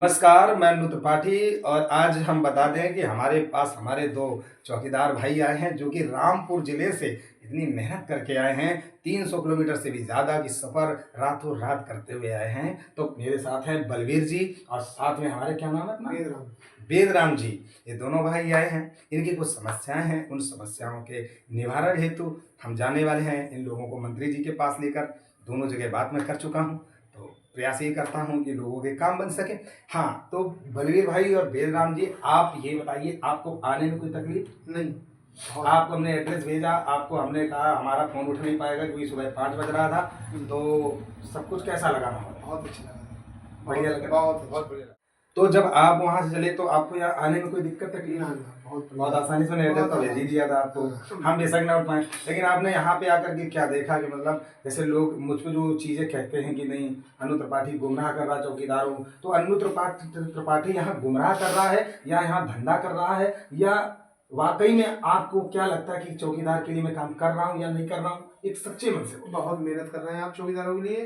नमस्कार, मैं अनु त्रिपाठी और आज हम बता दें कि हमारे पास हमारे 2 चौकीदार भाई आए हैं जो कि रामपुर ज़िले से इतनी मेहनत करके आए हैं, 300 किलोमीटर से भी ज़्यादा की सफ़र रातों-रात करते हुए आए हैं। तो मेरे साथ हैं बलवीर जी और साथ में हमारे क्या नाम है अपना? वेदराम। वेदराम जी। ये दोनों भाई आए हैं, इनकी कुछ समस्याएँ हैं, उन समस्याओं के निवारण हेतु हम जाने वाले हैं इन लोगों को मंत्री जी के पास लेकर। दोनों जगह बात मैं कर चुका हूँ, तो प्रयास ये करता हूँ कि लोगों के काम बन सके। हाँ, तो बलवीर भाई और वेदराम जी, आप ये बताइए आपको आने में कोई तकलीफ? नहीं। आपको हमने एड्रेस भेजा, आपको हमने कहा हमारा फ़ोन उठ नहीं पाएगा क्योंकि सुबह 5 बज रहा था, तो सब कुछ कैसा लगा माहौल? बहुत अच्छा लगा। बढ़िया लगा? बहुत बढ़िया लगा। तो जब आप वहाँ से चले तो आपको यहाँ आने में कोई दिक्कत तकलीफ? ना, ना, बहुत बहुत आसानी से मैंने एड्रेस तो भेज ही दिया था आपको, हम बेशक ना उठ पाएँ। लेकिन आपने यहाँ पे आकर के क्या देखा कि मतलब जैसे लोग मुझ पे जो चीज़ें कहते हैं कि नहीं अनु त्रिपाठी गुमराह कर रहा है चौकीदारों को, तो अनु त्रिपाठी यहाँ गुमराह कर रहा है या यहाँ धंधा कर रहा है या वाक़ई में आपको क्या लगता है कि चौकीदार के लिए मैं काम कर रहा हूँ या नहीं कर रहा हूँ? एक सच्चे मन से बोलो। बहुत मेहनत कर रहे हैं आप चौकीदारों के लिए,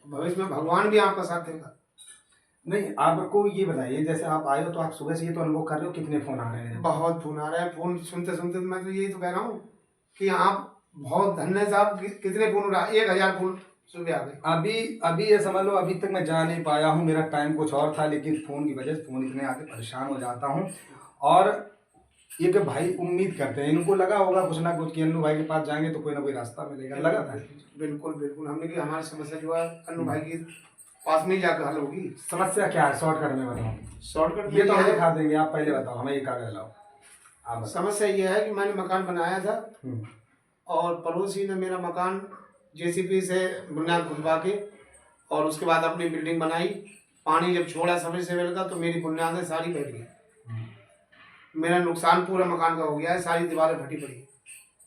भविष्य में भगवान भी आपका साथ देगा। नहीं, आपको ये बताइए जैसे आप आए हो तो आप सुबह से ये तो अनुभव कर रहे हो कितने फ़ोन आ रहे हैं? बहुत फ़ोन आ रहे हैं, फ़ोन सुनते-सुनते मैं तो यही तो कह रहा हूँ कि आप बहुत धन्य हैं साहब। कितने फ़ोन उठा 1000 फ़ोन सुबह आ गए। अभी ये समझ लो अभी तक मैं जा नहीं पाया हूँ, मेरा टाइम कुछ और था लेकिन फ़ोन की वजह से फ़ोन इतने आके परेशान हो जाता हूँ। और ये कि भाई उम्मीद करते हैं, इनको लगा होगा कुछ ना कुछ कि अन्नू भाई के पास जाएँगे तो कोई ना कोई रास्ता मिलेगा, लगा था? बिल्कुल, बिल्कुल। हमने कि हमारी समस्या जो है अन्नू भाई के पास में ही जाकर हल होगी। समस्या क्या है शॉर्टकट में बताओ? शॉर्टकट ये में तो ये हम है, दिखा देंगे, आप पहले बताओ, हमें ये कागज़ लाओ। आप बताओ। समस्या ये है कि मैंने मकान बनाया था और पड़ोसी ने मेरा मकान जेसीबी से बुनियाद खुदवा के और उसके बाद अपनी बिल्डिंग बनाई। पानी जब छोड़ा सबमर्सिबल का तो मेरी बुनियादें सारी बैठ गई। मेरा नुकसान पूरा मकान का हो गया है, सारी दीवारें फटी पड़ी है,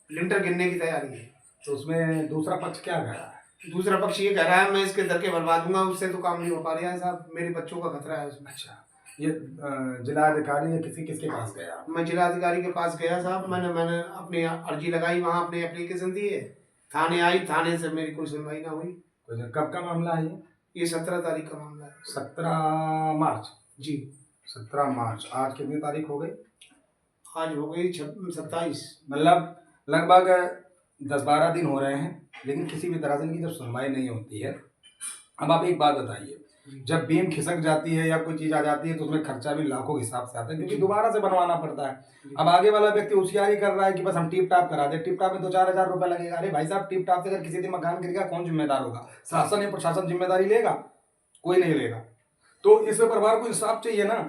लिंटर गिरने की तैयारी है। तो उसमें दूसरा पक्ष क्या कह रहा है? दूसरा पक्ष ये कह रहा है मैं इसके दरके भरवा दूंगा, उससे तो काम नहीं हो पा रहा है साहब, मेरे बच्चों का खतरा है उसमें। अच्छा, ये जिलाधिकारी या किसके पास गया? मैं जिलाधिकारी के पास गया साहब, मैंने अपनी अर्जी लगाई, वहाँ अपनी एप्लीकेशन दी है, थाने आई, थाने से मेरी कोई सुनवाई ना हुई। कब का मामला है ये 17 तारीख का मामला है। 17 मार्च? जी। 17 मार्च। आज कितनी तारीख हो गई? आज हो गई 27। मतलब लगभग 10-12 दिन हो रहे हैं लेकिन किसी भी तरह से इनकी जब सुनवाई नहीं होती है। अब आप एक बात बताइए, जब बीम खिसक जाती है या कोई चीज़ आ जाती है तो उसमें खर्चा भी लाखों के हिसाब से आता है क्योंकि दोबारा से बनवाना पड़ता है। अब आगे वाला व्यक्ति होशियारी कर रहा है कि बस हम टिप टाप करा दे, टिप टाप में 2-4 हज़ार रुपये लगेगा। अरे भाई साहब, टिप टाप से अगर किसी दिन मकान गिर गया कौन जिम्मेदार होगा? शासन या प्रशासन जिम्मेदारी लेगा? कोई नहीं लेगा। तो इस परिवार को इंसाफ चाहिए ना।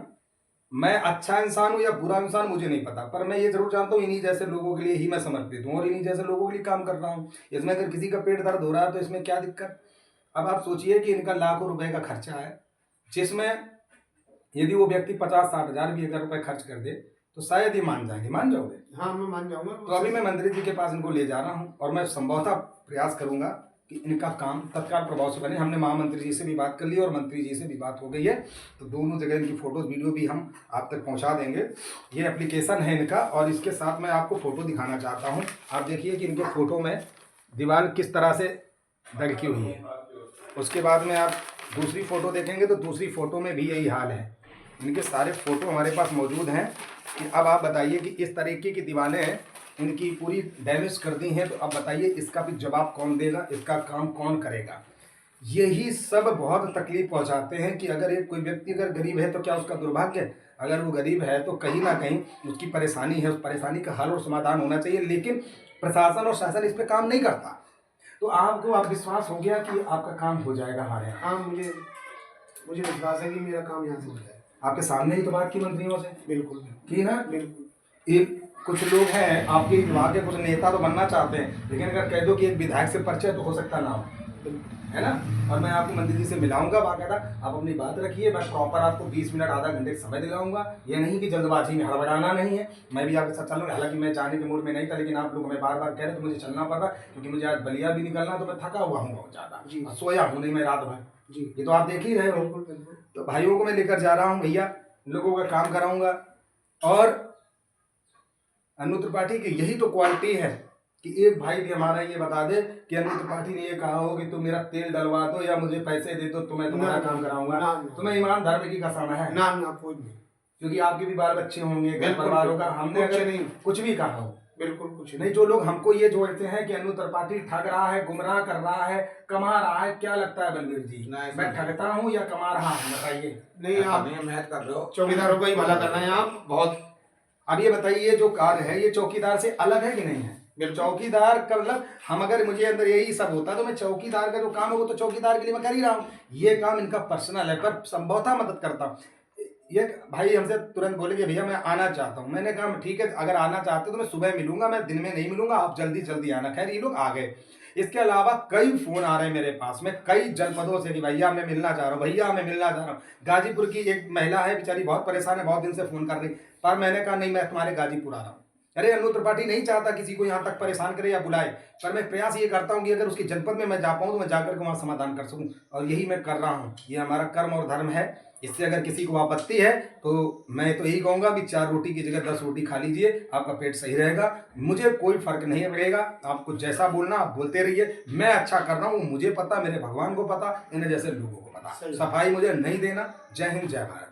मैं अच्छा इंसान हूँ या बुरा इंसान मुझे नहीं पता, पर मैं ये जरूर जानता हूँ इन्हीं जैसे लोगों के लिए ही मैं समर्पित हूँ और इन्हीं जैसे लोगों के लिए काम कर रहा हूँ। इसमें अगर किसी का पेट दर्द हो रहा है तो इसमें क्या दिक्कत? अब आप सोचिए कि इनका लाखों रुपए का खर्चा है, जिसमें यदि वो व्यक्ति 50-60 हज़ार भी अगर रुपए खर्च कर दे तो शायद ही मान जाएंगे। मान जाओगे? हाँ, मैं मान जाऊंगा। तो अभी मैं मंत्री जी के पास इनको ले जा रहा हूँ और मैं संभवतः प्रयास करूंगा कि इनका काम तत्काल प्रभाव से बने। हमने महामंत्री जी से भी बात कर ली और मंत्री जी से भी बात हो गई है, तो दोनों जगह इनकी फ़ोटोज़ वीडियो भी हम आप तक पहुंचा देंगे। ये एप्लीकेशन है इनका और इसके साथ मैं आपको फ़ोटो दिखाना चाहता हूं। आप देखिए कि इनके फ़ोटो में दीवार किस तरह से दड़की हुई है। उसके बाद में आप दूसरी फ़ोटो देखेंगे तो दूसरी फ़ोटो में भी यही हाल है। इनके सारे फ़ोटो हमारे पास मौजूद हैं कि अब आप बताइए कि इस तरीके की दीवारें इनकी पूरी डैमेज कर दी हैं, तो अब बताइए इसका भी जवाब कौन देगा, इसका काम कौन करेगा? यही सब बहुत तकलीफ पहुंचाते हैं कि अगर एक कोई व्यक्ति अगर गरीब है तो क्या उसका दुर्भाग्य है? अगर वो गरीब है तो कहीं ना कहीं उसकी परेशानी है, उस परेशानी का हल और समाधान होना चाहिए, लेकिन प्रशासन और शासन इस पर काम नहीं करता। तो आपको अब विश्वास हो गया कि आपका काम हो जाएगा हमारे यहाँ? हाँ, मुझे विश्वास है कि मेरा काम यहाँ से हो जाएगा। आपके सामने ही तो बात की मंत्रियों से। बिल्कुल की ना? बिल्कुल। एक कुछ लोग हैं आपके विभाग के, कुछ नेता तो बनना चाहते हैं, लेकिन अगर कह दो कि एक विधायक से परिचय तो हो सकता ना हो, है ना? और मैं आपको मंत्री जी से मिलाऊंगा बाकायदा, आप अपनी बात रखिए, मैं प्रॉपर आपको 20 मिनट आधा घंटे का समय दिलाऊंगा। ये नहीं कि जल्दबाजी में हड़बड़ाना नहीं है, मैं भी आपके साथ चल रहा हूँ। हालांकि मैं जाने के मूड में नहीं था, लेकिन आप लोग हमें बार बार कह रहे तो मुझे चलना पड़ रहा, क्योंकि मुझे आज बलिया भी निकलना, तो मैं थका हुआ हूँ बहुत ज़्यादा जी, सोया हूँ नहीं मैं रात भर जी। ये तो आप देख ही रहे हो। तो भाइयों को मैं लेकर जा रहा हूँ भैया, लोगों का काम कराऊंगा। और अनु त्रिपाठी की यही तो क्वालिटी है कि एक भाई भी हमारा ये बता दे कि अनु त्रिपाठी ने ये कहा हो कि तुम मेरा तेल डलवा दो या मुझे पैसे दे दो तो मैं तुम्हारा ना, काम कराऊंगा। ना, ना। तुम्हें ईमान धर्म की कसम है? ना ना कोई नहीं, क्योंकि आपके भी बाल बच्चे होंगे, घर बिल्कुल, परिवारों का, हमने कुछ अगर नहीं। कुछ भी कहा हो, बिल्कुल कुछ नहीं। जो लोग हमको ये जोड़ते हैं कि अनु त्रिपाठी ठग रहा है, गुमराह कर रहा है, कमा रहा है, क्या लगता है बलवीर जी, मैं ठगता हूँ या कमा रहा हूँ? बताइए। नहीं, आप मेहनत कर रहे हो, चौकीदारों का ही भला कर रहे हैं आप बहुत। अब ये बताइए, ये जो कार्य है ये चौकीदार से अलग है कि नहीं है? चौकीदार का मतलब हम, अगर मुझे अंदर यही सब होता तो मैं चौकीदार का जो काम है वो तो चौकीदार के लिए मैं कर ही रहा हूँ। ये काम इनका पर्सनल है, पर संभवतः मदद करता हूँ। ये भाई हमसे तुरंत बोले कि भैया मैं आना चाहता हूँ। मैंने कहा ठीक है, अगर आना चाहते हो तो मैं सुबह मिलूंगा, मैं दिन में नहीं मिलूंगा, आप जल्दी जल्दी आना। खैर ये लोग आ गए। इसके अलावा कई फोन आ रहे हैं मेरे पास में कई जनपदों से कि भैया मैं मिलना चाह रहा हूँ, भैया मैं मिलना चाह रहा हूँ। गाजीपुर की एक महिला है, बेचारी बहुत परेशान है, बहुत दिन से फोन कर रही, पर मैंने कहा नहीं, मैं तुम्हारे गाजीपुर आ रहा हूँ। अरे अनु त्रिपाठी नहीं चाहता किसी को यहाँ तक परेशान करे या बुलाए, पर मैं प्रयास ये करता हूँ कि अगर उसकी जनपद में मैं जा पाऊँ तो मैं जाकर के वहाँ समाधान कर सकूँ, और यही मैं कर रहा हूँ। ये हमारा कर्म और धर्म है। इससे अगर किसी को आपत्ति है तो मैं तो यही कहूँगा कि 4 रोटी की जगह 10 रोटी खा लीजिए, आपका पेट सही रहेगा। मुझे कोई फर्क नहीं पड़ेगा, आपको जैसा बोलना आप बोलते रहिए। मैं अच्छा कर रहा हूँ मुझे पता, मेरे भगवान को पता, इन्हें जैसे लोगों को पता। सफाई मुझे नहीं देना। जय हिंद, जय भारत।